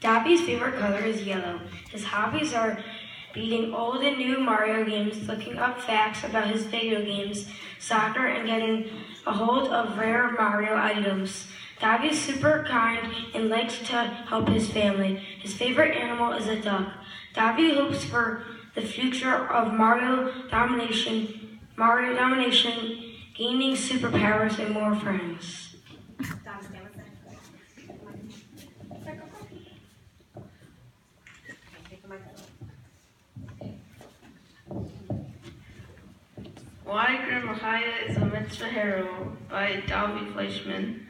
Davi's favorite color is yellow. His hobbies are beating old and new Mario games, looking up facts about his video games, soccer, and getting a hold of rare Mario items. Davi is super kind and likes to help his family. His favorite animal is a duck. Davi hopes for the future of Mario domination, gaining superpowers and more friends. Why Grandma Chaya is a Mitzvah hero by Davi Fleischman.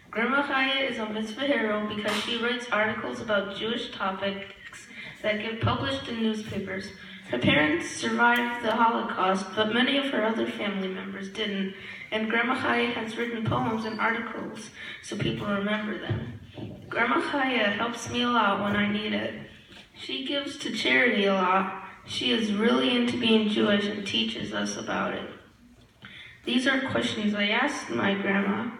Grandma Chaya is a Mitzvah hero because she writes articles about Jewish topics that get published in newspapers. Her parents survived the Holocaust, but many of her other family members didn't, and Grandma Chaya has written poems and articles so people remember them. Grandma Chaya helps me a lot when I need it. She gives to charity a lot. She is really into being Jewish and teaches us about it. These are questions I asked my grandma.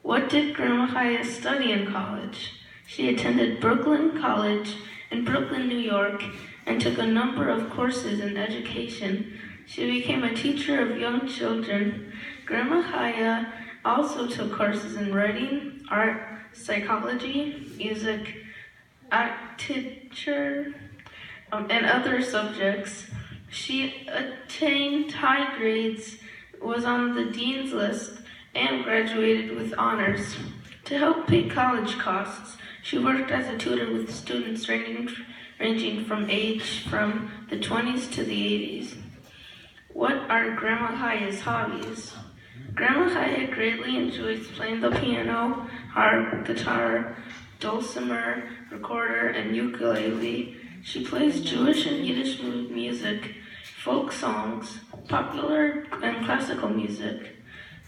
What did Grandma Chaya study in college? She attended Brooklyn College in Brooklyn, New York, and took a number of courses in education. She became a teacher of young children. Grandma Chaya also took courses in writing, art, psychology, music, architecture, and other subjects. She attained high grades, was on the dean's list, and graduated with honors. To help pay college costs, she worked as a tutor with students ranging from age from the 20s to the 80s. What are Grandma Chaya's hobbies? Grandma Chaya greatly enjoys playing the piano, harp, guitar, dulcimer, recorder, and ukulele. She plays Jewish and Yiddish music, folk songs, popular and classical music.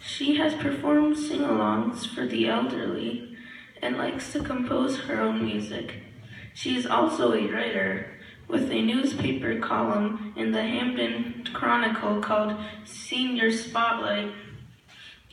She has performed sing-alongs for the elderly and likes to compose her own music. She is also a writer with a newspaper column in the Hamden Chronicle called Senior Spotlight.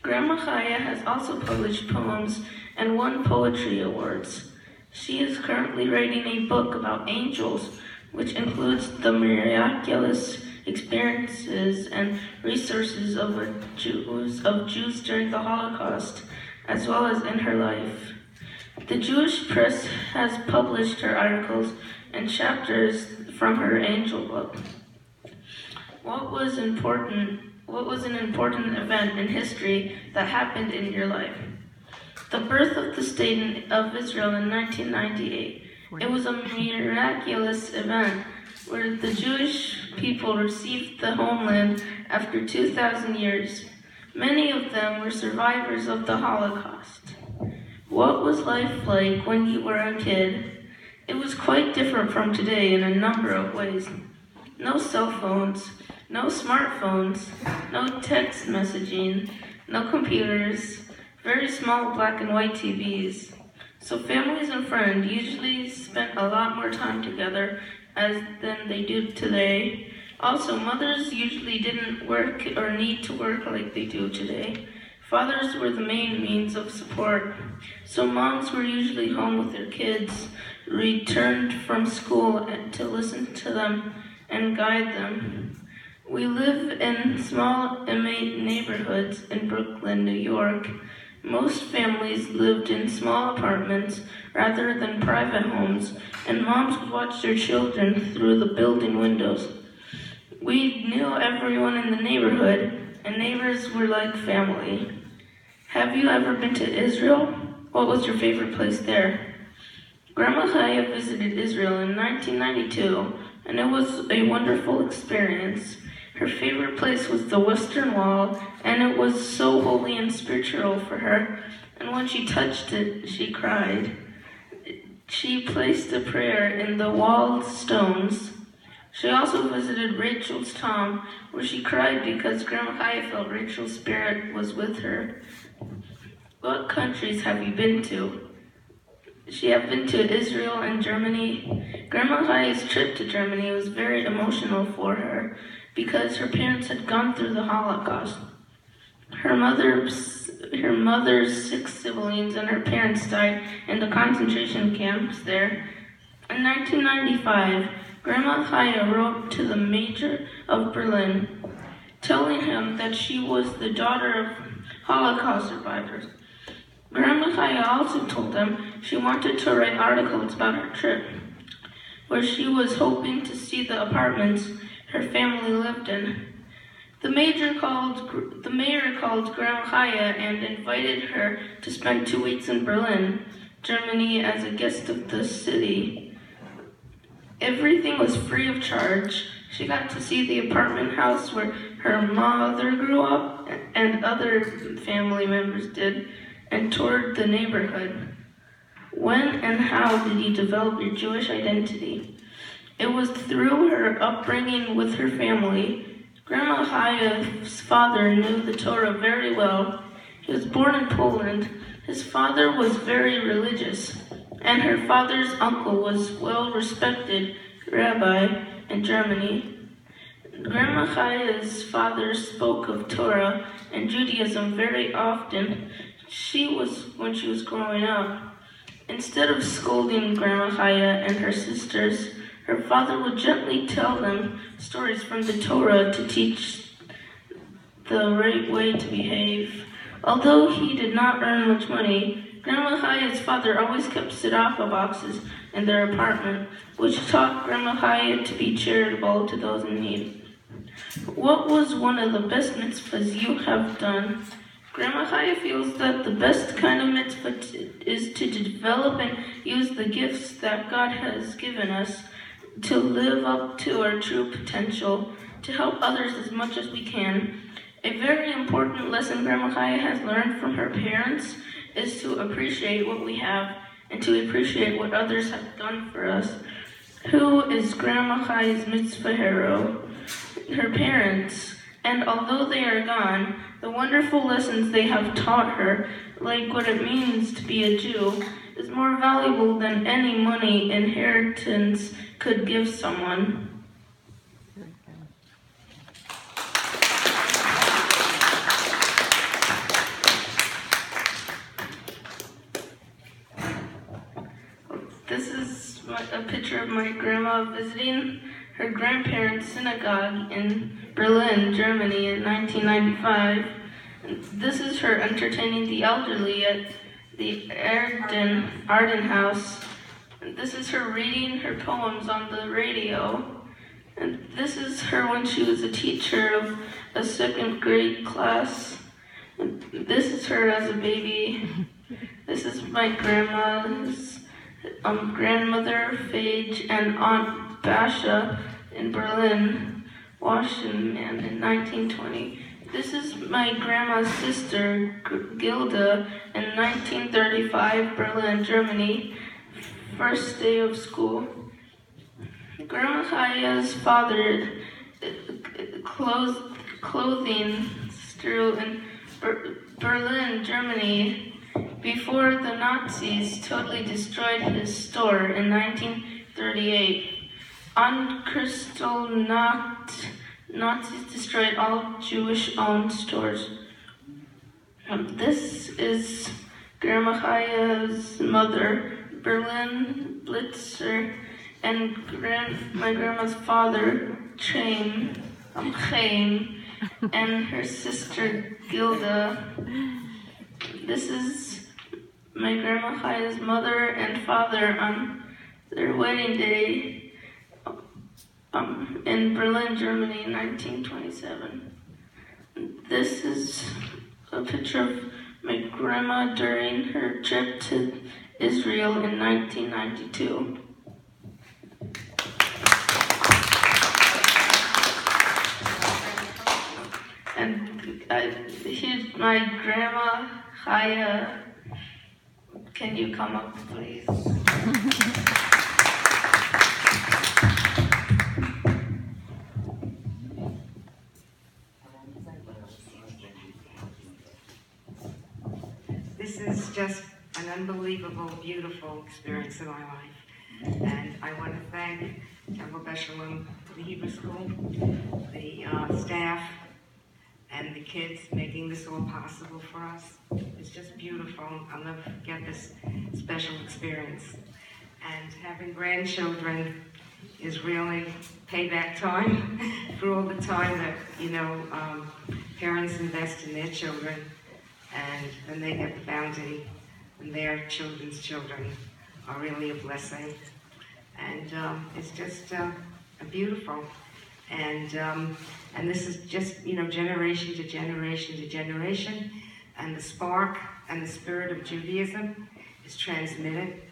Grandma Chaya has also published poems and won poetry awards. She is currently writing a book about angels, which includes the miraculous experiences and resources of Jews during the Holocaust, as well as in her life. The Jewish press has published her articles and chapters from her angel book. What was an important event in history that happened in your life? The birth of the state of Israel in 1998. It was a miraculous event where the Jewish people received the homeland after 2,000 years. Many of them were survivors of the Holocaust. What was life like when you were a kid? It was quite different from today in a number of ways. No cell phones, no smartphones, no text messaging, no computers, very small black and white TVs. So families and friends usually spent a lot more time together than they do today. Also, mothers usually didn't work or need to work like they do today. Fathers were the main means of support. So moms were usually home with their kids, returned from school to listen to them and guide them. We live in small inmate neighborhoods in Brooklyn, New York. Most families lived in small apartments rather than private homes, and moms would watch their children through the building windows. We knew everyone in the neighborhood, and neighbors were like family. Have you ever been to Israel? What was your favorite place there? Grandma Chaya visited Israel in 1992, and it was a wonderful experience. Her favorite place was the Western Wall, and it was so holy and spiritual for her, and when she touched it, she cried. She placed a prayer in the walled stones. She also visited Rachel's tomb, where she cried because Grandma Chaya felt Rachel's spirit was with her. What countries have you been to? She had been to Israel and Germany. Grandma Chaya's trip to Germany was very emotional for her because her parents had gone through the Holocaust. Her mother's 6 siblings and her parents died in the concentration camps there. In 1995, Grandma Chaya wrote to the mayor of Berlin, telling him that she was the daughter of Holocaust survivors. Grandma Chaya also told them she wanted to write articles about her trip, where she was hoping to see the apartments her family lived in. The mayor called Grandma Chaya and invited her to spend 2 weeks in Berlin, Germany, as a guest of the city. Everything was free of charge. She got to see the apartment house where her mother grew up and other family members did, and toured the neighborhood. When and how did you develop your Jewish identity? It was through her upbringing with her family. Grandma Chaya's father knew the Torah very well. He was born in Poland. His father was very religious, and her father's uncle was well-respected rabbi in Germany. Grandma Chaya's father spoke of Torah and Judaism very often when she was growing up. Instead of scolding Grandma Chaya and her sisters, her father would gently tell them stories from the Torah to teach the right way to behave. Although he did not earn much money, Grandma Chaya's father always kept tzedakah boxes in their apartment, which taught Grandma Chaya to be charitable to those in need. What was one of the best mitzvahs you have done? Grandma Chaya feels that the best kind of mitzvah is to develop and use the gifts that God has given us, to live up to our true potential, to help others as much as we can. A very important lesson Grandma Chaya has learned from her parents is to appreciate what we have and to appreciate what others have done for us. Who is Grandma Chaya's mitzvah hero? Her parents. And although they are gone, the wonderful lessons they have taught her, like what it means to be a Jew, is more valuable than any money inheritance could give someone. This is a picture of my grandma visiting her grandparents' synagogue in Berlin, Germany in 1995. And this is her entertaining the elderly at the Arden House. And this is her reading her poems on the radio. And this is her when she was a teacher of a second grade class. And this is her as a baby. This is my grandma's grandmother, Phage, and Aunt Basha in Berlin, Washington, in 1920. This is my grandma's sister, Gilda, in 1935, Berlin, Germany, first day of school. Grandma Chaya's father clothing store in Berlin, Germany, before the Nazis totally destroyed his store in 1938. On Kristallnacht, Nazis destroyed all Jewish-owned stores. This is Grandma Chaya's mother, Berlin Blitzer, and my grandma's father, Chaim, and her sister, Gilda. This is my Grandma Chaya's mother and father on their wedding day in Berlin, Germany in 1927. This is a picture of my grandma during her trip to Israel in 1992. And here's my Grandma Chaya. Can you come up, please? This is just an unbelievable, beautiful experience in my life. And I want to thank Sholom, the Hebrew School, the staff, and the kids making this all possible for us. It's just beautiful. I'll never forget this special experience. And having grandchildren is really payback time for all the time that, parents invest in their children, and then they get the bounty, and their children's children are really a blessing. And it's just beautiful. And this is just, generation to generation to generation. And the spark and the spirit of Judaism is transmitted.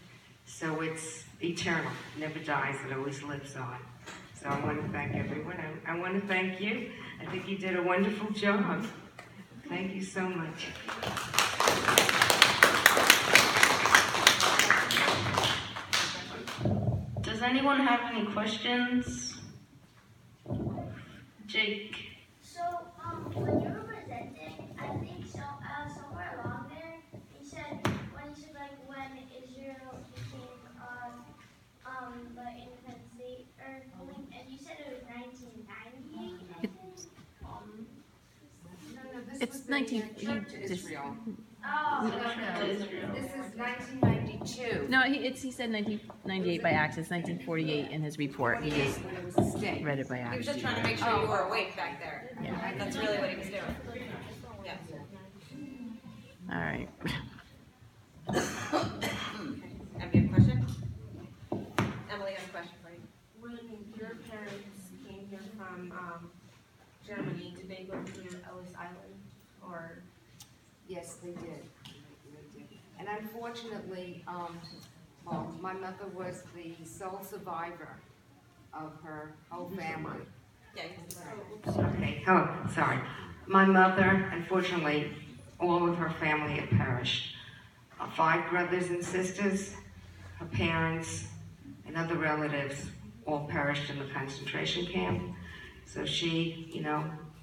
So it's eternal, never dies, it always lives on. So I want to thank everyone. I want to thank you. I think you did a wonderful job. Thank you so much. Does anyone have any questions? Jake. So, when you were presenting, I think somewhere along there, you said when Israel became the independent state, and you said it was 1998. I think. It's 19. Trip to Israel. Oh, This is 1992. No, he said 1998 by accident. It's 1948 in his report. He just When it was a state. read it by He was accident. just trying to make sure you were awake back there. Yeah. That's really what he was doing. Yeah. All right. Emily, you have a question? Emily has a question for you. When your parents came here from Germany, did they go to Ellis Island, or? Yes, they did. And unfortunately, my mother was the sole survivor of her whole family. Yeah, you can start. Okay, sorry. My mother, unfortunately, all of her family had perished. 5 brothers and sisters, her parents, and other relatives all perished in the concentration camp. So she,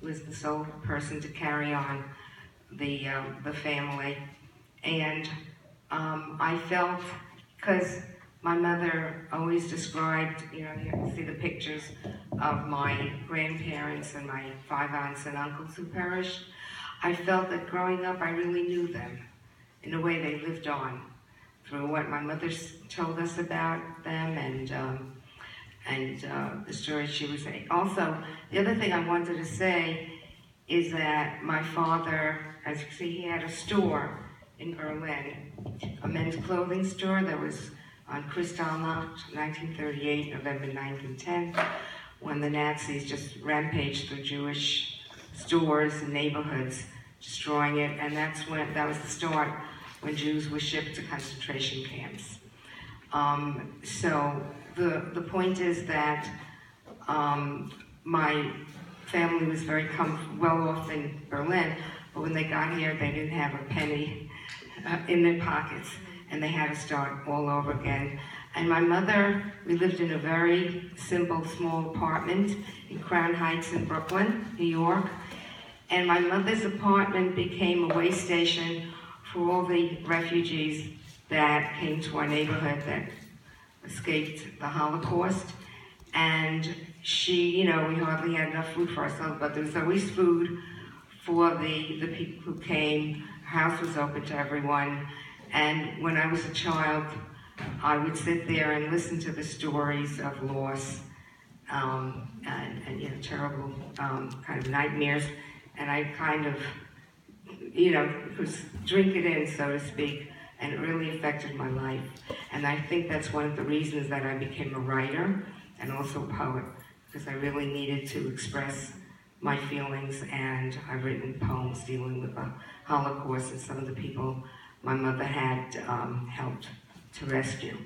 was the sole person to carry on the family. And I felt, because my mother always described, you can see the pictures of my grandparents and my 5 aunts and uncles who perished. I felt that growing up, I really knew them in a way they lived on through what my mother told us about them and the stories she was saying. Also, the other thing I wanted to say is that my father, as you see, he had a store in Berlin, a men's clothing store that was on Kristallnacht, 1938, November 9th and 10th, when the Nazis just rampaged through Jewish stores and neighborhoods, destroying it, and that was the start when Jews were shipped to concentration camps. So the point is that my family was very well off in Berlin, but when they got here, they didn't have a penny in their pockets, and they had to start all over again. And my mother, we lived in a very simple, small apartment in Crown Heights in Brooklyn, New York, and my mother's apartment became a way station for all the refugees that came to our neighborhood that escaped the Holocaust. And she, we hardly had enough food for ourselves, but there was always food for the people who came. Her house was open to everyone. And when I was a child, I would sit there and listen to the stories of loss and terrible kind of nightmares. And I kind of, drink it in, so to speak, and it really affected my life. And I think that's one of the reasons that I became a writer and also a poet, because I really needed to express my feelings, and I've written poems dealing with the Holocaust and some of the people my mother had helped to rescue.